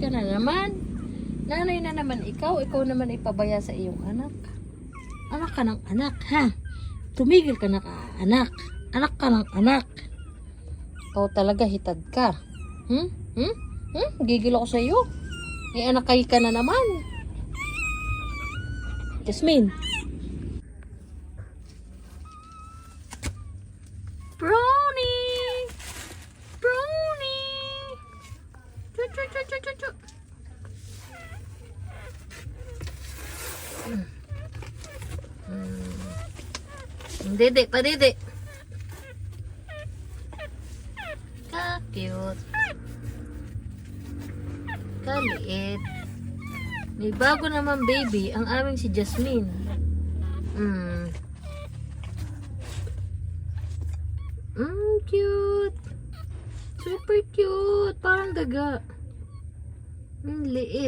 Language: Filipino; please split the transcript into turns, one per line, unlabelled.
ka na naman. Nanay na naman ikaw. Ikaw naman ipabaya sa iyong anak. Anak ka ng anak, ha? Tumigil ka na ka, anak. Anak ka ng anak. Ikaw talaga hitad ka. Gigil ako sa iyo. May anak kayo ka na naman. Jasmine. Brownie! Brownie! Chu chu chu chu chu chu. Dede, pa dede. Ka-cute. Kaliit. May bago naman baby, ang aming si Jasmine. Cute. Super cute. Parang daga. Liit.